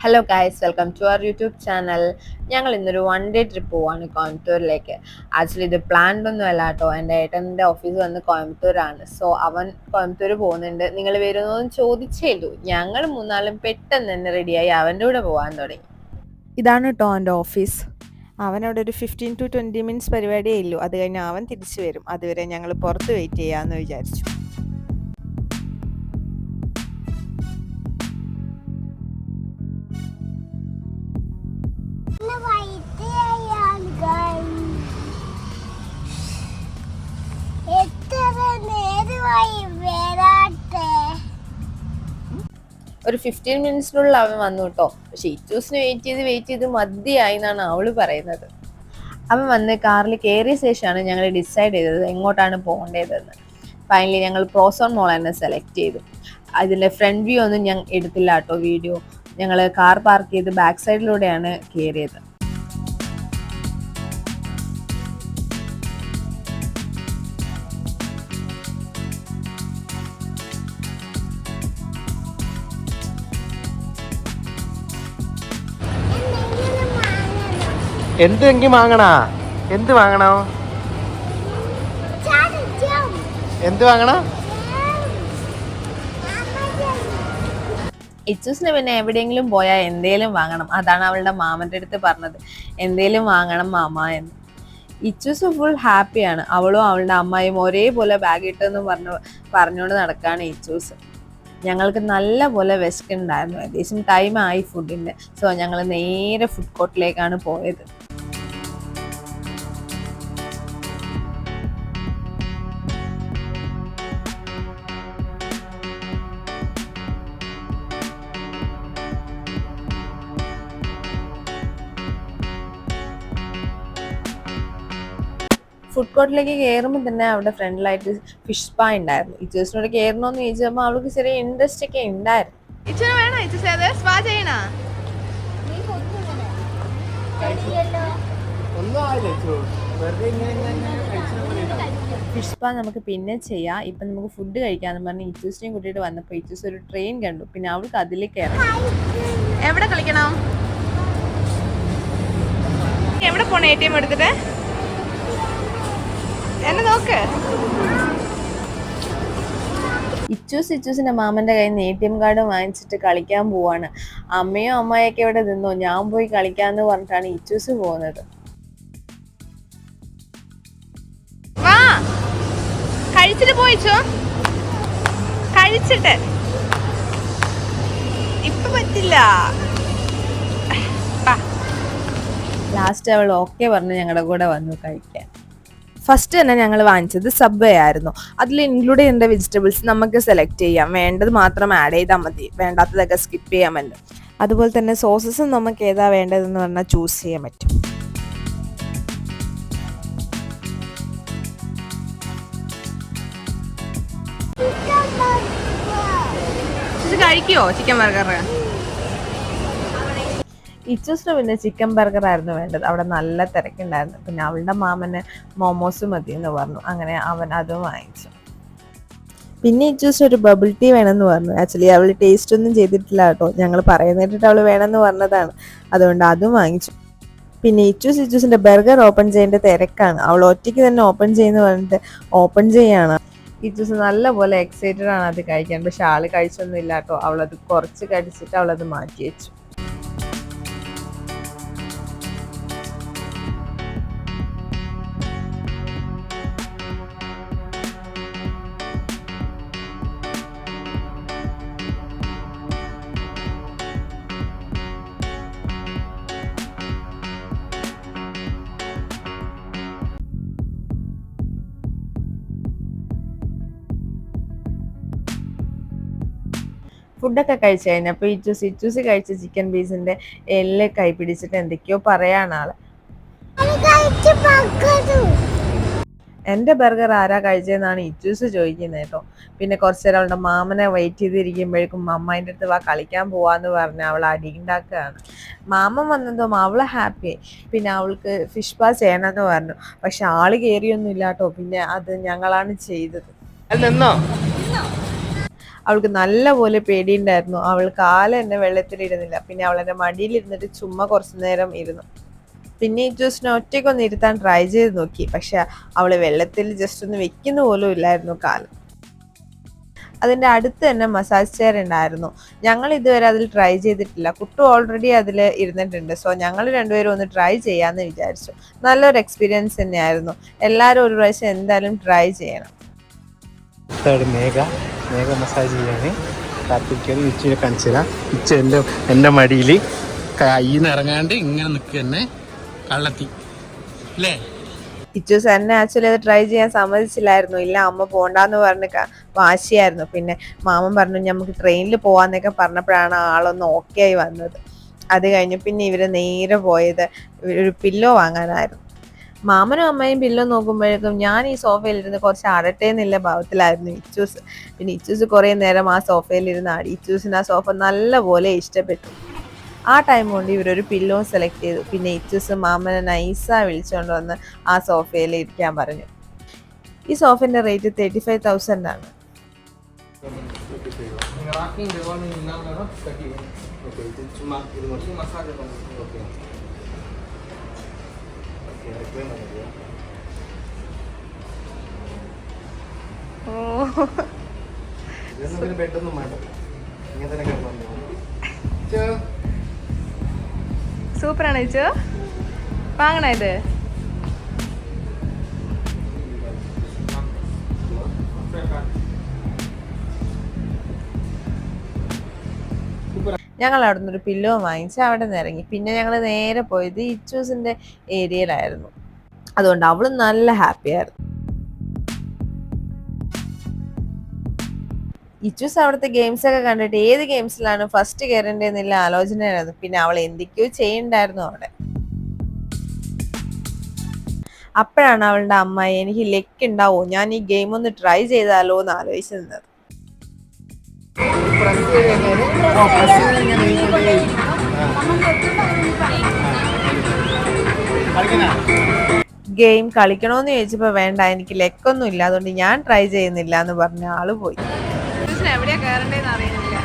Hello guys, welcome to our YouTube channel. ഞങ്ങൾ ഇന്നൊരു 1 day trip പോവാണ് കോയമ്പത്തൂരിലേക്ക്. ആക്ച്വലി ഇത് പ്ലാൻഡ് ഒന്നും അല്ല കേട്ടോ. എൻ്റെ ഏട്ടൻ്റെ ഓഫീസ് വന്ന് കോയമ്പത്തൂരാണ്. സോ അവൻ കോയമ്പത്തൂർ പോകുന്നുണ്ട്, നിങ്ങൾ വരുന്നതെന്ന് ചോദിച്ചേലു. ഞങ്ങൾ മൂന്നാളും പെട്ടെന്ന് തന്നെ റെഡിയായി അവൻ്റെ കൂടെ പോകാൻ തുടങ്ങി. ഇതാണ് കേട്ടോ അവൻ്റെ ഓഫീസ്. അവനവിടെ ഒരു 15 to 20 മിനിറ്റ്സ് പരിപാടിയേ ഇല്ലൂ. അത് കഴിഞ്ഞ് അവൻ തിരിച്ചു വരും. അതുവരെ ഞങ്ങൾ പുറത്ത് വെയിറ്റ് ചെയ്യാമെന്ന് വിചാരിച്ചു. ഒരു 15 മിനിറ്റ്സിനുള്ളിൽ അവൻ വന്നു കേട്ടോ. പക്ഷെ ഇച്ചൂസിന് വെയിറ്റ് ചെയ്ത് മതിയായി എന്നാണ് അവള് പറയുന്നത്. അവൻ വന്ന് കാറിൽ കയറിയ ശേഷമാണ് ഞങ്ങൾ ഡിസൈഡ് ചെയ്തത് എങ്ങോട്ടാണ് പോകേണ്ടതെന്ന്. ഫൈനലി ഞങ്ങൾ പ്രോസോൺ മോൾ തന്നെ സെലക്ട് ചെയ്തു. അതിൻ്റെ ഫ്രണ്ട് വ്യൂ ഒന്നും ഞാൻ എടുത്തില്ല കേട്ടോ വീഡിയോ. ഞങ്ങൾ കാർ പാർക്ക് ചെയ്ത് ബാക്ക് സൈഡിലൂടെയാണ് കയറിയത്. എന്തെങ്കിലും വാങ്ങണ? എന്ത് വാങ്ങണോ? എന്ത് വാങ്ങണ? ഇച്ചൂസിന് പിന്നെ എവിടെയെങ്കിലും പോയാൽ എന്തേലും വാങ്ങണം. അതാണ് അവളുടെ മാമൻ്റെ അടുത്ത് പറഞ്ഞത്, എന്തേലും വാങ്ങണം മാമ എന്ന്. ഇച്ചൂസ് ഫുൾ ഹാപ്പിയാണ്. അവളും അവളുടെ അമ്മയും ഒരേപോലെ ബാഗ് ഇട്ടെന്ന് പറഞ്ഞുകൊണ്ട് നടക്കുകയാണ് ഇച്ചൂസ്. ഞങ്ങൾക്ക് നല്ല പോലെ വിശക്കുന്നുണ്ടായിരുന്നു. ഏകദേശം ടൈമായി ഫുഡിൻ്റെ. സോ ഞങ്ങൾ നേരെ ഫുഡ് കോർട്ടിലേക്കാണ് പോയത്. ഫുഡ് കോർട്ടിലേക്ക് കയറുമ്പോൾ തന്നെ അവിടെ ഫ്രണ്ടിലായിട്ട് ഫിഷ് സ്പാ ഉണ്ടായിരുന്നു. ഇച്ചൂസിനോട് കയറണമെന്ന് ചോദിച്ചപ്പോൾ അവൾക്ക് ചെറിയ ഇൻട്രസ്റ്റ് ഒക്കെ ഉണ്ടായിരുന്നു. ഫിഷ് സ്പാ നമുക്ക് പിന്നെ ചെയ്യാം, ഇപ്പം നമുക്ക് ഫുഡ് കഴിക്കാമെന്ന് പറഞ്ഞ് ഇച്ചൂസിനെയും കൂട്ടിയിട്ട് വന്നപ്പോൾ ഇച്ചൂസ് ഒരു ട്രെയിൻ കണ്ടു. പിന്നെ അവൾക്ക് അതിൽ കയറണം. എവിടെ കളിക്കണം? എവിടെ പോണേ? ATM എടുത്തിട്ട് എന്നെ നോക്ക്. ഇച്ചൂസിന്റെ മാമന്റെ കയ്യിൽ നിന്ന് ATM കാർഡ് വാങ്ങിച്ചിട്ട് കളിക്കാൻ പോവാണ്. അമ്മയും അമ്മയൊക്കെ ഇവിടെ നിന്നോ, ഞാൻ പോയി കളിക്കാന്ന് പറഞ്ഞിട്ടാണ് ഇച്ചൂസ് പോകുന്നത്. വാ, കഴിച്ചിട്ട് പോയിച്ചോ. കഴിച്ചിട്ട് ഇപ്പൊ പറ്റില്ല. ലാസ്റ്റ് അവൾ ഓക്കെ പറഞ്ഞ് ഞങ്ങളുടെ കൂടെ വന്നു കഴിക്കാൻ. ഫസ്റ്റ് തന്നെ ഞങ്ങൾ വാങ്ങിച്ചത് സബ്വേ ആയിരുന്നു. അതിൽ ഇൻക്ലൂഡ് ചെയ്യേണ്ട വെജിറ്റബിൾസ് നമുക്ക് സെലക്ട് ചെയ്യാം. വേണ്ടത് മാത്രം ആഡ് ചെയ്താൽ മതി, വേണ്ടാത്തതൊക്കെ സ്കിപ്പ് ചെയ്യാൻ പറ്റും. അതുപോലെ തന്നെ സോസസും നമുക്ക് ഏതാ വേണ്ടതെന്ന് പറഞ്ഞാൽ ചൂസ് ചെയ്യാൻ പറ്റും. കഴിക്കുവോ ചിക്കൻ ബർഗർ? ഇച്ചൂസിന് പിന്നെ ചിക്കൻ ബർഗർ ആയിരുന്നു വേണ്ടത്. അവിടെ നല്ല തിരക്കുണ്ടായിരുന്നു. പിന്നെ അവളുടെ മാമന് മോമോസ് മതി എന്ന് പറഞ്ഞു. അങ്ങനെ അവൻ അതും വാങ്ങിച്ചു. പിന്നെ ഇച്ചൂസ് ഒരു ബബിൾ ടീ വേണമെന്ന് പറഞ്ഞു. ആക്ച്വലി അവൾ ടേസ്റ്റ് ഒന്നും ചെയ്തിട്ടില്ല കേട്ടോ. ഞങ്ങൾ പറയുന്നിട്ട് അവൾ വേണമെന്ന് പറഞ്ഞതാണ്. അതുകൊണ്ട് അതും വാങ്ങിച്ചു. പിന്നെ ഇച്ചൂസിന്റെ ബർഗർ ഓപ്പൺ ചെയ്യേണ്ട തിരക്കാണ്. അവൾ ഒറ്റയ്ക്ക് തന്നെ ഓപ്പൺ ചെയ്യുന്ന പറഞ്ഞിട്ട് ഓപ്പൺ ചെയ്യാണ്. ഇച്ചൂസ് നല്ല പോലെ എക്സൈറ്റഡ് ആണ് അത് കഴിക്കാൻ. പക്ഷെ ആള് കഴിച്ചൊന്നും ഇല്ല കേട്ടോ. അവളത് കുറച്ച് കടിച്ചിട്ട് അവളത് മാറ്റി വെച്ചു. ഫുഡൊക്കെ കഴിച്ചു കഴിഞ്ഞപ്പോൾ ഇച്ചൂസ് കഴിച്ച ചിക്കൻ പീസിന്റെ എല്ല് കൈ പിടിച്ചിട്ട് എന്തൊക്കെയോ പറയാണ് ആള്. എൻ്റെ ബർഗർ ആരാ കഴിച്ചതെന്നാണ് ഇച്ചൂസ് ചോദിക്കുന്നത് കേട്ടോ. പിന്നെ കുറച്ചു നേരം അവളുടെ മാമനെ വെയിറ്റ് ചെയ്തിരിക്കുമ്പോഴേക്കും അമ്മേൻ്റെ അടുത്ത് വാ കളിക്കാൻ പോവാന്ന് പറഞ്ഞ് അവൾ അടിയുണ്ടാക്കുകയാണ്. മാമൻ വന്നതും അവള് ഹാപ്പിയായി. പിന്നെ അവൾക്ക് ഫിഷ് പാ ചെയ്യണമെന്ന് പറഞ്ഞു. പക്ഷെ ആള് കയറിയൊന്നും ഇല്ല കേട്ടോ. പിന്നെ അത് ഞങ്ങളാണ് ചെയ്തത്. അവൾക്ക് നല്ലപോലെ പേടിയുണ്ടായിരുന്നു. അവൾ കാല് തന്നെ വെള്ളത്തിലിരുന്നില്ല. പിന്നെ അവൾ എൻ്റെ മടിയിലിരുന്നിട്ട് ചുമ്മാ കുറച്ചു നേരം ഇരുന്നു. പിന്നെ ഇച്ചൂസിനെ ഒറ്റയ്ക്കൊന്ന് ഇരുത്താൻ ട്രൈ ചെയ്ത് നോക്കി. പക്ഷെ അവള് വെള്ളത്തിൽ ജസ്റ്റ് ഒന്ന് വെക്കുന്ന പോലും ഇല്ലായിരുന്നു കാല്. അതിൻ്റെ അടുത്ത് തന്നെ മസാജ് ചെയർ ഉണ്ടായിരുന്നു. ഞങ്ങൾ ഇതുവരെ അതിൽ ട്രൈ ചെയ്തിട്ടില്ല. കുട്ടു ഓൾറെഡി അതിൽ ഇരുന്നിട്ടുണ്ട്. സോ ഞങ്ങൾ രണ്ടുപേരും ഒന്ന് ട്രൈ ചെയ്യാമെന്ന് വിചാരിച്ചു. നല്ലൊരു എക്സ്പീരിയൻസ് തന്നെയായിരുന്നു. എല്ലാവരും ഒരു പ്രാവശ്യം എന്തായാലും ട്രൈ ചെയ്യണം. മേഘ മസാജ് ചെയ്യാണ്. കാത്തിരിക്കാൻ ഇച്ചിരി കാണിച്ചു തരാം. എൻ്റെ മടിയിൽ കയ്യിൽ ഇറങ്ങാണ്ട് ഇങ്ങനെ നിൽക്കുക തന്നെ കള്ളത്തി അല്ലേ. ഇച്ചൂസ് എന്നെ ആക്ച്വലി അത് ട്രൈ ചെയ്യാൻ സമ്മതിച്ചില്ലായിരുന്നു. ഇല്ല അമ്മ പോണ്ടാന്ന് പറഞ്ഞ് വാശിയായിരുന്നു. പിന്നെ മാമൻ പറഞ്ഞു നമുക്ക് ട്രെയിനിൽ പോവാന്നൊക്കെ പറഞ്ഞപ്പോഴാണ് ആളൊന്ന് ഓക്കെ ആയി വന്നത്. അത് കഴിഞ്ഞ് പിന്നെ ഇവര് നേരെ പോയത് ഒരു പില്ലോ വാങ്ങാനായിരുന്നു. മാമനും അമ്മയും പില്ലോ നോക്കുമ്പോഴേക്കും ഞാൻ ഈ സോഫയിലിരുന്ന് കുറച്ച് ആടട്ടെ എന്നുള്ള ഭാവത്തിലായിരുന്നു ഇച്ചൂസ്. പിന്നെ ഇച്ചൂസ് കുറേ നേരം ആ സോഫയിലിരുന്ന് ആടി. ഇച്ചൂസിന് ആ സോഫ നല്ലപോലെ ഇഷ്ടപ്പെട്ടു. ആ ടൈം കൊണ്ട് ഇവരൊരു പില്ലോ സെലക്ട് ചെയ്തു. പിന്നെ ഇച്ചൂസ് മാമനെ നൈസാ വിളിച്ചുകൊണ്ട് വന്ന് ആ സോഫയിൽ ഇരിക്കാൻ പറഞ്ഞു. ഈ സോഫിന്റെ റേറ്റ് 35,000 ആണ്. സൂപ്പറാണ് ചേച്ചോ. വാങ്ങണ ഇത്? ഞങ്ങൾ അവിടെ നിന്നൊരു പില്ലോ വാങ്ങിച്ച് അവിടെ നിന്ന് ഇറങ്ങി. പിന്നെ ഞങ്ങൾ നേരെ പോയത് ഇച്ചൂസിന്റെ ഏരിയയിലായിരുന്നു. അതുകൊണ്ട് അവള് നല്ല ഹാപ്പി ആയിരുന്നു. ഇച്ചൂസ് അവിടുത്തെ ഗെയിംസ് ഒക്കെ കണ്ടിട്ട് ഏത് ഗെയിംസിലാണ് ഫസ്റ്റ് കയറേണ്ടതെന്നുള്ള ആലോചനയായിരുന്നു. പിന്നെ അവൾ എന്തൊക്കെയോ ചെയ്യണ്ടായിരുന്നു അവിടെ. അപ്പോഴാണ് അവളുടെ അമ്മായി എനിക്ക് ലെക്ക് ഉണ്ടാവോ, ഞാൻ ഈ ഗെയിം ഒന്ന് ട്രൈ ചെയ്താലോ എന്ന് ആലോചിച്ചു നിന്നത്. ഗെയിം കളിക്കണോന്ന് ചോദിച്ചപ്പോ വേണ്ട, എനിക്ക് ലെക്കൊന്നും ഇല്ല, അതുകൊണ്ട് ഞാൻ ട്രൈ ചെയ്യുന്നില്ല എന്ന് പറഞ്ഞ ആള് പോയി. എവിടെയാ കയറണ്ടേന്ന് അറിയുന്നില്ല.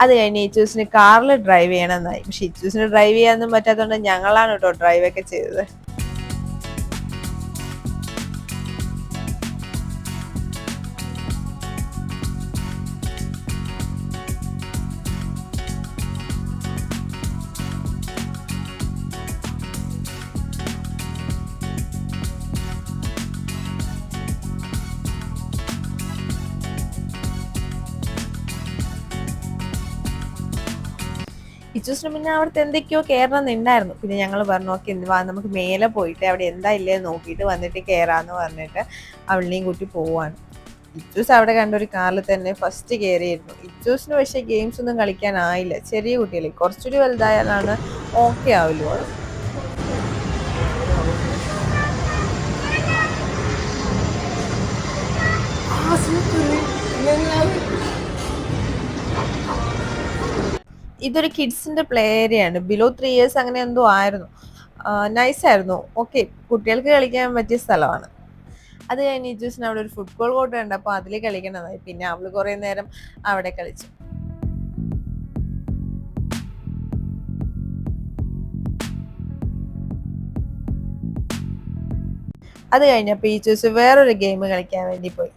അത് കഴിഞ്ഞ് ഇച്ചൂസിന് കാറിൽ ഡ്രൈവ് ചെയ്യണമെന്നായി. പക്ഷെ ഇച്ചൂസിന് ഡ്രൈവ് ചെയ്യാനൊന്നും പറ്റാത്തതുകൊണ്ട് ഞങ്ങളാണ് കേട്ടോ ഡ്രൈവ് ഒക്കെ ചെയ്തത്. ഇച്ചൂസിന് പിന്നെ അവിടുത്തെ എന്തൊക്കെയോ കയറണമെന്നുണ്ടായിരുന്നു. പിന്നെ ഞങ്ങൾ പറഞ്ഞു ഓക്കെ വാ നമുക്ക് മേലെ പോയിട്ട് അവിടെ എന്താ ഇല്ലേ നോക്കിയിട്ട് വന്നിട്ട് കയറാന്ന് പറഞ്ഞിട്ട് അവളിനെയും കൂട്ടി പോവാണ്. ഇച്ചൂസ് അവിടെ കണ്ട ഒരു കാറിൽ തന്നെ ഫസ്റ്റ് കയറിയിരുന്നു. ഇച്ചൂസിന് പക്ഷേ ഗെയിംസ് ഒന്നും കളിക്കാനായില്ല. ചെറിയ കുട്ടികളെ കുറച്ചുകൂടി വലുതായാലാണ് ഓക്കെ ആവുമല്ലോ. ഇതൊരു കിഡ്സിന്റെ പ്ലേ ഏരിയ ആണ്. ബിലോ 3 years അങ്ങനെ എന്തോ ആയിരുന്നു. നൈസായിരുന്നു. ഓക്കെ, കുട്ടികൾക്ക് കളിക്കാൻ പറ്റിയ സ്ഥലമാണ്. അത് കഴിഞ്ഞ് ഇജൂസിന് അവിടെ ഒരു ഫുട്ബോൾ കോർട്ട് കണ്ടപ്പോൾ അതിൽ കളിക്കണതായി. പിന്നെ അവള് കുറേ നേരം അവിടെ കളിച്ചു. അത് കഴിഞ്ഞപ്പോൾ ഇജൂസ് വേറൊരു ഗെയിം കളിക്കാൻ വേണ്ടി പോയി.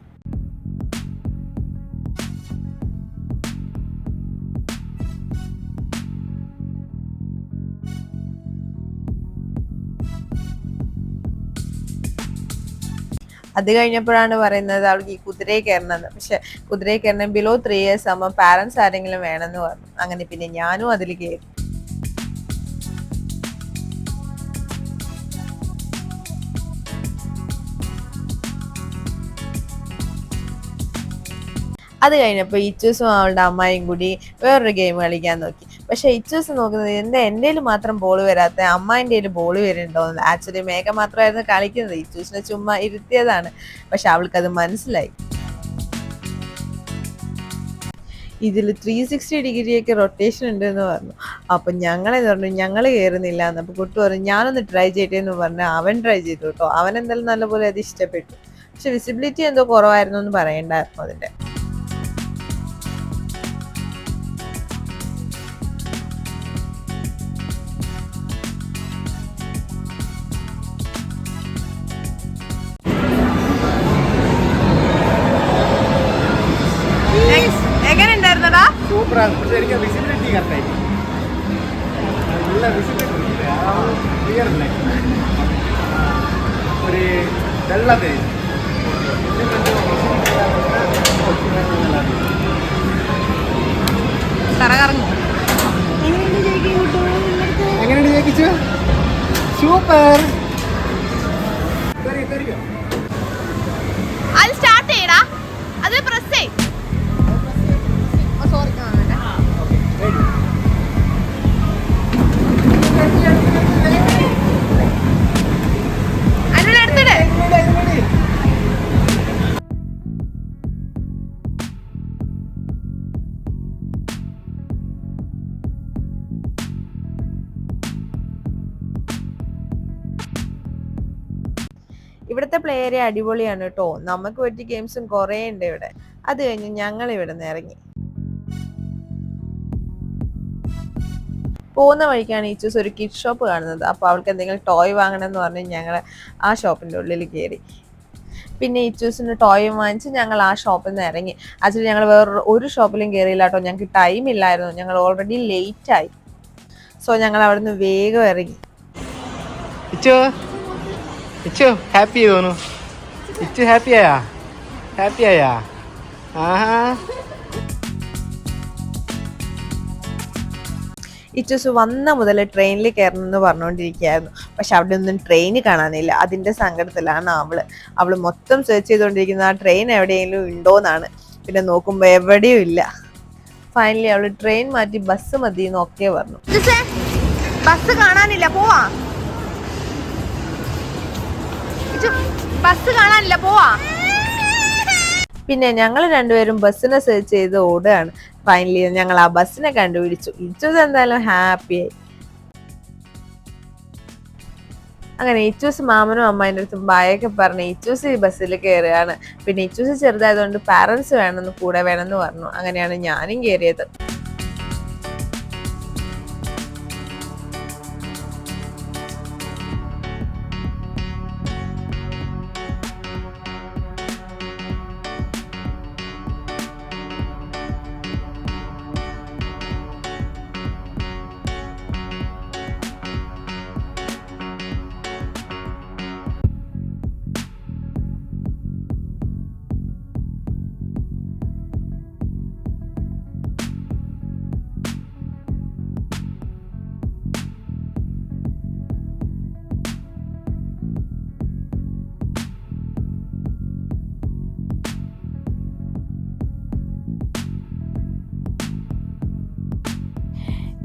അത് കഴിഞ്ഞപ്പോഴാണ് പറയുന്നത് അവൾക്ക് ഈ കുതിരയെ കയറണമെന്ന്. പക്ഷെ കുതിരയെ കയറണം ബിലോ 3 years ആകുമ്പോൾ പാരൻസ് ആരെങ്കിലും വേണമെന്ന് പറഞ്ഞു. അങ്ങനെ പിന്നെ ഞാനും അതിൽ കയറി. അത് കഴിഞ്ഞപ്പോൾ ഇച്ചൂസും അവളുടെ അമ്മായും കൂടി വേറൊരു ഗെയിം കളിക്കാൻ നോക്കി. പക്ഷെ ഇച്ചൂസ് നോക്കുന്നത് എൻ്റെ മാത്രം ബോൾ വരാത്ത, അമ്മായിൻ്റെ ബോൾ വരുന്നുണ്ടോന്ന്. ആക്ച്വലി മേഘ മാത്രമായിരുന്നു കളിക്കുന്നത്. ഇച്ചൂസിനെ ചുമ്മാ ഇരുത്തിയതാണ്. പക്ഷെ അവൾക്കത് മനസ്സിലായി. ഇതിൽ 360 റൊട്ടേഷൻ ഉണ്ട് എന്ന് പറഞ്ഞു. അപ്പം ഞങ്ങളെന്ന് പറഞ്ഞു ഞങ്ങൾ കയറുന്നില്ല എന്ന്. അപ്പോൾ കുട്ടി പറഞ്ഞു ഞാനൊന്ന് ട്രൈ ചെയ്യട്ടെ എന്ന് പറഞ്ഞു. അവൻ ട്രൈ ചെയ്തു കേട്ടോ. അവൻ എന്തായാലും നല്ലപോലെ അത് ഇഷ്ടപ്പെട്ടു. പക്ഷെ വിസിബിലിറ്റി എന്തോ കുറവായിരുന്നു എന്ന് പറയണ്ടായിരുന്നു അതിൻ്റെ. എങ്ങനെ ഉണ്ടായിരുന്നടാ? സൂപ്പറാണ്. പക്ഷെ എനിക്ക് വിസിബിലിറ്റി കറക്റ്റായി. നല്ല വിസിബിലിറ്റി ക്ലിയർ അല്ലേ, ഒരു വെള്ളത്തെ കറങ്ങും. എങ്ങനെയുണ്ട് ജയിച്ചു? സൂപ്പർ. അത് സ്റ്റാർട്ട് ചെയ്യടാ, അത് പ്രസ് ചെയ്. സോറി അതിനോട് എടുത്തിട്ട് ഇവിടുത്തെ പ്ലേ ഏരിയ അടിപൊളിയാണ് കേട്ടോ. നമുക്ക് പറ്റിയ ഗെയിംസും കുറേ ഉണ്ട് ഇവിടെ. അത് കഴിഞ്ഞ് ഞങ്ങൾ ഇവിടെ നിന്ന് ഇറങ്ങി. പോകുന്ന വഴിക്കാണ് ഈച്ചൂസ് ഒരു കിഡ് ഷോപ്പ് കാണുന്നത്. അപ്പോൾ അവൾക്ക് എന്തെങ്കിലും ടോയ് വാങ്ങണമെന്ന് പറഞ്ഞ് ഞങ്ങൾ ആ ഷോപ്പിൻ്റെ ഉള്ളിൽ കയറി. പിന്നെ ഈച്ചൂസിന് ടോയ് വാങ്ങിച്ച് ഞങ്ങൾ ആ ഷോപ്പിൽ നിന്ന് ഇറങ്ങി. ആക്ച്വലി ഞങ്ങൾ ഒരു ഷോപ്പിലും കയറിയില്ല കേട്ടോ. ഞങ്ങൾക്ക് ടൈം ഇല്ലായിരുന്നു. ഞങ്ങൾ ഓൾറെഡി ലേറ്റായി. സോ ഞങ്ങൾ അവിടെ നിന്ന് വേഗം ഇറങ്ങി. ഇച്ചു ഹാപ്പി തോന്നു. ഇച്ചു ഹാപ്പിയായാ? ആഹാ. ഇച്ചൂസ് വന്ന മുതൽ ട്രെയിനിൽ കയറണം എന്ന് പറഞ്ഞുകൊണ്ടിരിക്കുകയായിരുന്നു. പക്ഷെ അവിടെ ഒന്നും ട്രെയിൻ കാണാനില്ല. അതിൻ്റെ സങ്കടത്തിലാണ് അവള് മൊത്തം സെർച്ച് ചെയ്തുകൊണ്ടിരിക്കുന്നത് ആ ട്രെയിൻ എവിടെയെങ്കിലും ഉണ്ടോയെന്നാണ്. പിന്നെ നോക്കുമ്പോൾ എവിടെയും ഇല്ല. ഫൈനലി അവള് ട്രെയിൻ മാറ്റി ബസ് മതി എന്നൊക്കെ പറഞ്ഞു. ബസ് കാണാനില്ല, പോവാ. ബസ് കാണാനില്ല, പോവാ. പിന്നെ ഞങ്ങൾ രണ്ടുപേരും ബസ്സിനെ സെർച്ച് ചെയ്ത് ഓടുകയാണ്. ഫൈനലി ഞങ്ങൾ ആ ബസ്സിനെ കണ്ടുപിടിച്ചു. ഇച്ചൂസ് എന്തായാലും ഹാപ്പിയായി. അങ്ങനെ ഇച്ചൂസ് മാമനും അമ്മേൻ്റെ അടുത്തും ബായൊക്കെ പറഞ്ഞ് ഇച്ചൂസ് ഈ ബസ്സിൽ കയറുകയാണ്. പിന്നെ ഇച്ചൂസ് ചെറുതായതുകൊണ്ട് പാരൻസ് വേണമെന്ന് കൂടെ വേണമെന്ന് പറഞ്ഞു. അങ്ങനെയാണ് ഞാനും കയറിയത്.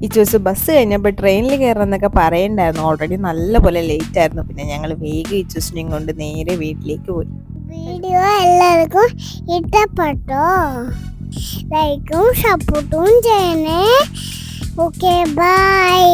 ഇച്ചൂസ് ബസ് കഴിഞ്ഞപ്പോൾ ട്രെയിനിൽ കയറണം എന്നൊക്കെ പറയണ്ടായിരുന്നു. ഓൾറെഡി നല്ലപോലെ ലേറ്റ് ആയിരുന്നു. പിന്നെ ഞങ്ങൾ വേഗം ഇച്ചൂസിനെയും കൊണ്ട് നേരെ വീട്ടിലേക്ക് പോയി. വീഡിയോ എല്ലാവർക്കും ഇഷ്ടപ്പെട്ടോ? ലൈക്കും സപ്പോർട്ടും ചെയ്യണേ. Okay, by.